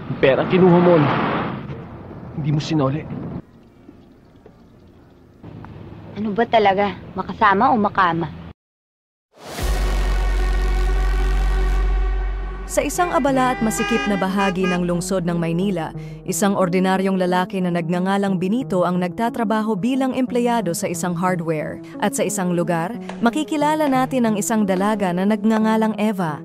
Ang pera kinuha mo na. Hindi mo sinoli. Ano ba talaga? Makasama o makama? Sa isang abala at masikip na bahagi ng lungsod ng Maynila, isang ordinaryong lalaki na nagngangalang Benito ang nagtatrabaho bilang empleyado sa isang hardware. At sa isang lugar, makikilala natin ang isang dalaga na nagngangalang Eva.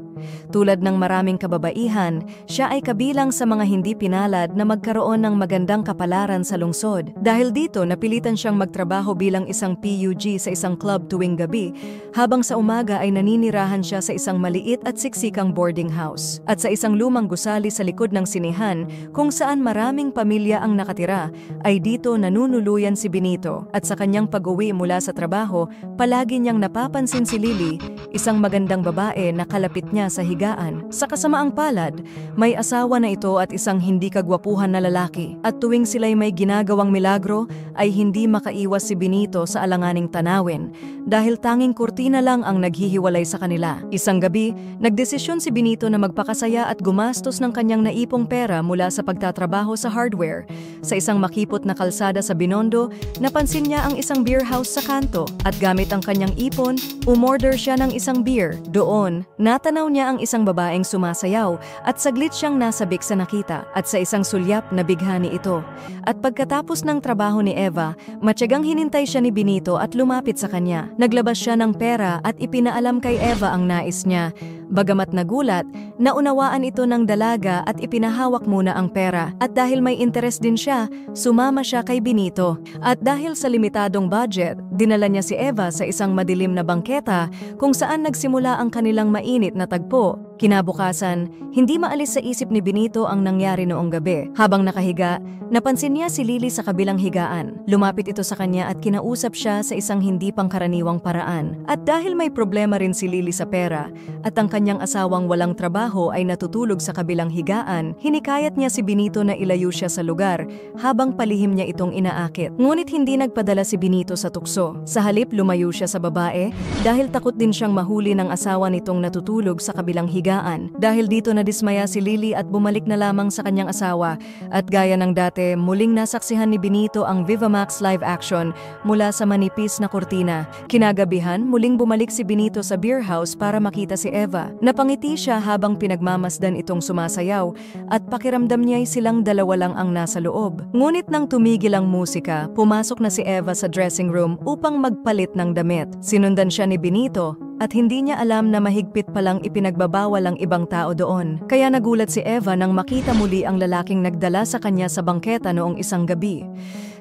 Tulad ng maraming kababaihan, siya ay kabilang sa mga hindi pinalad na magkaroon ng magandang kapalaran sa lungsod. Dahil dito, napilitan siyang magtrabaho bilang isang PUG sa isang club tuwing gabi, habang sa umaga ay naninirahan siya sa isang maliit at siksikang boarding house. At sa isang lumang gusali sa likod ng sinehan, kung saan maraming pamilya ang nakatira, ay dito nanunuluyan si Benito. At sa kanyang pag-uwi mula sa trabaho, palagi niyang napapansin si Lily, isang magandang babae na kalapit niya sa higaan. Sa kasamaang palad, may asawa na ito at isang hindi kagwapuhan na lalaki. At tuwing sila'y may ginagawang milagro, ay hindi makaiwas si Benito sa alanganing tanawin dahil tanging kurtina lang ang naghihiwalay sa kanila. Isang gabi, nagdesisyon si Benito na magpakasaya at gumastos ng kanyang naipong pera mula sa pagtatrabaho sa hardware. Sa isang makipot na kalsada sa Binondo, napansin niya ang isang beer house sa kanto at gamit ang kanyang ipon, umorder siya ng isang beer. Doon, natanaw niya ang isang babaeng sumasayaw at saglit siyang nasabik sa nakita at sa isang sulyap na bighani ito. At pagkatapos ng trabaho ni Eva, matyagang hinintay siya ni Benito at lumapit sa kanya. Naglabas siya ng pera at ipinaalam kay Eva ang nais niya. Bagamat nagulat, naunawaan ito ng dalaga at ipinahawak muna ang pera. At dahil may interes din siya, sumama siya kay Benito. At dahil sa limitadong budget, dinala niya si Eva sa isang madilim na bangketa kung saan nagsimula ang kanilang mainit na tagpo. Kinabukasan, hindi maalis sa isip ni Benito ang nangyari noong gabi. Habang nakahiga, napansin niya si Lily sa kabilang higaan. Lumapit ito sa kanya at kinausap siya sa isang hindi pangkaraniwang paraan. At dahil may problema rin si Lily sa pera, at ang kanyang asawang walang trabaho ay natutulog sa kabilang higaan, hinikayat niya si Benito na ilayo siya sa lugar habang palihim niya itong inaakit. Ngunit hindi nagpadala si Benito sa tukso. Sa halip, lumayo siya sa babae dahil takot din siyang mahuli ng asawa nitong natutulog sa kabilang higaan. Dahil dito nadismaya si Lily at bumalik na lamang sa kanyang asawa. At gaya ng dati, muling nasaksihan ni Benito ang Viva Max live action mula sa manipis na kurtina. Kinagabihan, muling bumalik si Benito sa beer house para makita si Eva. Napangiti siya habang pinagmamasdan itong sumasayaw at pakiramdam niya'y silang dalawa lang ang nasa loob. Ngunit nang tumigil ang musika, pumasok na si Eva sa dressing room upang magpalit ng damit. Sinundan siya ni Benito at hindi niya alam na mahigpit palang ipinagbabawal ang ibang tao doon. Kaya nagulat si Eva nang makita muli ang lalaking nagdala sa kanya sa bangketa noong isang gabi.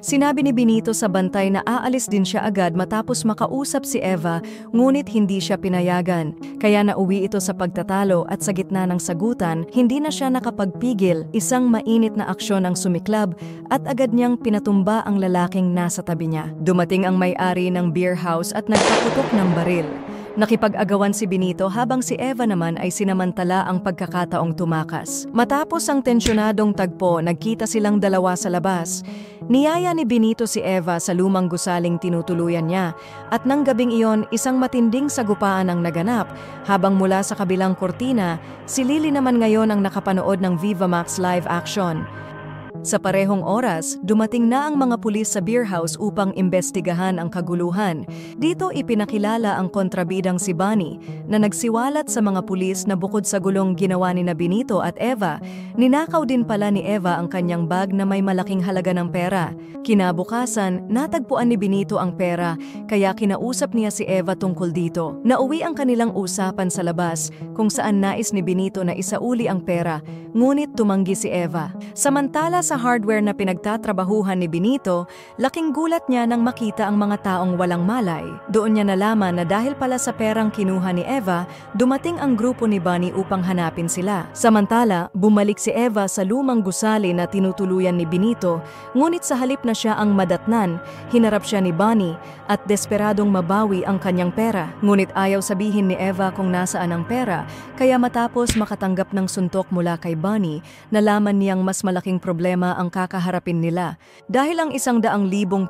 Sinabi ni Benito sa bantay na aalis din siya agad matapos makausap si Eva, ngunit hindi siya pinayagan. Kaya nauwi ito sa pagtatalo at sa gitna ng sagutan, hindi na siya nakapagpigil. Isang mainit na aksyon ang sumiklab at agad niyang pinatumba ang lalaking nasa tabi niya. Dumating ang may-ari ng beer house at nagpaputok ng baril. Nakipag-agawan si Benito habang si Eva naman ay sinamantala ang pagkakataong tumakas. Matapos ang tensyonadong tagpo, nagkita silang dalawa sa labas. Niyaya ni Benito si Eva sa lumang gusaling tinutuluyan niya at nang gabing iyon, isang matinding sagupaan ang naganap habang mula sa kabilang kurtina, si Lily naman ngayon ang nakapanood ng Viva Max live action. Sa parehong oras, dumating na ang mga pulis sa beer house upang imbestigahan ang kaguluhan. Dito ipinakilala ang kontrabidang si Bunny na nagsiwalat sa mga pulis na bukod sa gulong ginawa ni Benito at Eva, ninakaw din pala ni Eva ang kanyang bag na may malaking halaga ng pera. Kinabukasan, natagpuan ni Benito ang pera kaya kinausap niya si Eva tungkol dito. Nauwi ang kanilang usapan sa labas kung saan nais ni Benito na isauli ang pera, ngunit tumanggi si Eva. Samantala sa hardware na pinagtatrabahuhan ni Benito, laking gulat niya nang makita ang mga taong walang malay. Doon niya nalaman na dahil pala sa perang kinuha ni Eva, dumating ang grupo ni Bunny upang hanapin sila. Samantala, bumalik si Eva sa lumang gusali na tinutuluyan ni Benito, ngunit sa halip na siya ang madatnan, hinarap siya ni Bunny at desperadong mabawi ang kanyang pera. Ngunit ayaw sabihin ni Eva kung nasaan ang pera, kaya matapos makatanggap ng suntok mula kay Bunny, nalaman niyang mas malaking problema ang kakaharapin nila. Dahil ang 100,000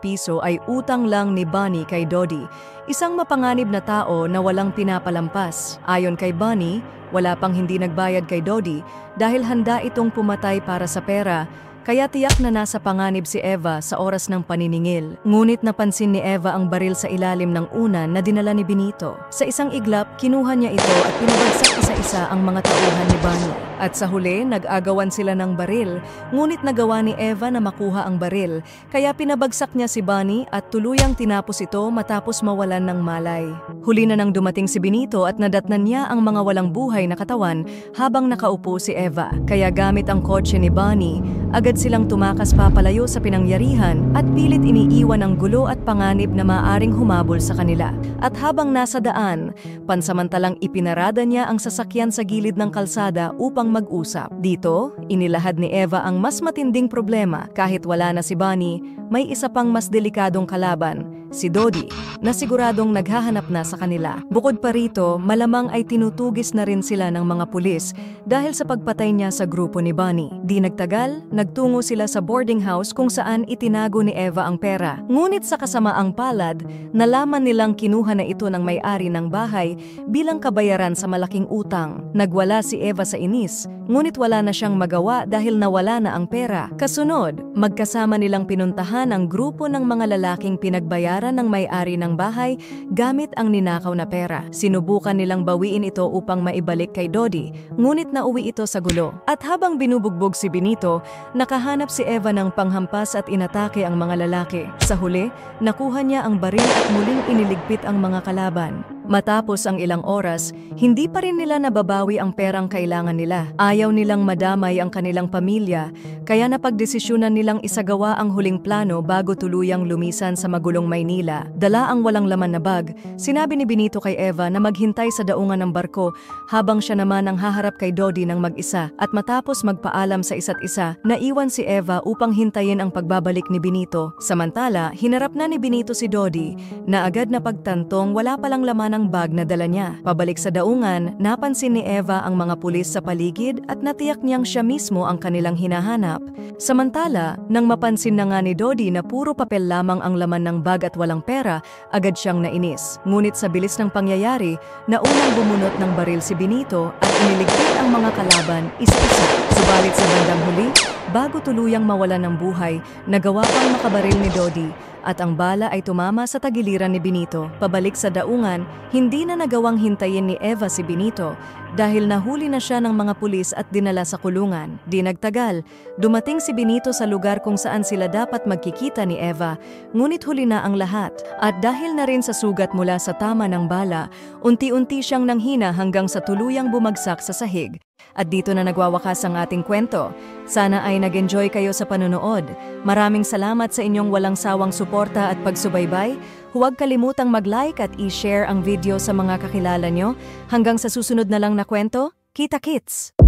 piso ay utang lang ni Bunny kay Dodi, isang mapanganib na tao na walang pinapalampas. Ayon kay Bunny, wala pang hindi nagbayad kay Dodi dahil handa itong pumatay para sa pera. Kaya tiyak na nasa panganib si Eva sa oras ng paniningil. Ngunit napansin ni Eva ang baril sa ilalim ng unan na dinala ni Benito. Sa isang iglap, kinuha niya ito at pinabagsak isa-isa ang mga tauhan ni Bunny. At sa huli, nag-agawan sila ng baril, ngunit nagawa ni Eva na makuha ang baril, kaya pinabagsak niya si Bunny at tuluyang tinapos ito matapos mawalan ng malay. Huli na nang dumating si Benito at nadatnan niya ang mga walang buhay na katawan habang nakaupo si Eva. Kaya gamit ang kotse ni Bunny, agad silang tumakas papalayo sa pinangyarihan at pilit iniiwan ang gulo at panganib na maaring humabol sa kanila. At habang nasa daan, pansamantalang ipinarada niya ang sasakyan sa gilid ng kalsada upang mag-usap. Dito, inilahad ni Eva ang mas matinding problema. Kahit wala na si Bunny, may isa pang mas delikadong kalaban, si Dodi, na siguradong naghahanap na sa kanila. Bukod pa rito, malamang ay tinutugis na rin sila ng mga pulis dahil sa pagpatay niya sa grupo ni Bunny. Di nagtagal, nagtungo sila sa boarding house kung saan itinago ni Eva ang pera. Ngunit sa kasamaang palad, nalaman nilang kinuha na ito ng may-ari ng bahay bilang kabayaran sa malaking utang. Nagwala si Eva sa inis, ngunit wala na siyang magawa dahil nawala na ang pera. Kasunod, magkasama nilang pinuntahan ang grupo ng mga lalaking pinagbayaran ng may-ari ng bahay gamit ang ninakaw na pera. Sinubukan nilang bawiin ito upang maibalik kay Dodi, ngunit nauwi ito sa gulo. At habang binubugbog si Benito, nakahanap si Eva ng panghampas at inatake ang mga lalaki. Sa huli, nakuha niya ang baril at muling iniligpit ang mga kalaban. Matapos ang ilang oras, hindi pa rin nila nababawi ang perang kailangan nila. Ayaw nilang madamay ang kanilang pamilya, kaya napagdesisyonan nilang isagawa ang huling plano bago tuluyang lumisan sa magulong Maynila. Dala ang walang laman na bag, sinabi ni Benito kay Eva na maghintay sa daungan ng barko habang siya naman ang haharap kay Dodi ng mag-isa. At matapos magpaalam sa isa't isa, naiwan si Eva upang hintayin ang pagbabalik ni Benito. Samantala, hinarap na ni Benito si Dodi na agad na pagtantong wala palang laman ang bag na dala niya. Pabalik sa daungan, napansin ni Eva ang mga pulis sa paligid at natiyak niyang siya mismo ang kanilang hinahanap. Samantala, nang mapansin na nga ni Dodi na puro papel lamang ang laman ng bag at walang pera, agad siyang nainis. Ngunit sa bilis ng pangyayari, naunang bumunot ng baril si Benito at iniligpit ang mga kalaban isa-isa. Subalit sa bandang huli, bago tuluyang mawalan ng buhay, nagawa pang makabaril ni Dodi at ang bala ay tumama sa tagiliran ni Benito. Pabalik sa daungan, hindi na nagawang hintayin ni Eva si Benito dahil nahuli na siya ng mga pulis at dinala sa kulungan. Di nagtagal, dumating si Benito sa lugar kung saan sila dapat magkikita ni Eva, ngunit huli na ang lahat. At dahil na rin sa sugat mula sa tama ng bala, unti-unti siyang nanghina hanggang sa tuluyang bumagsak sa sahig. At dito na nagwawakas ang ating kwento. Sana ay nag-enjoy kayo sa panonood. Maraming salamat sa inyong walang sawang suporta at pagsubaybay. Huwag kalimutang mag-like at i-share ang video sa mga kakilala nyo. Hanggang sa susunod na lang na kwento, kita-kits!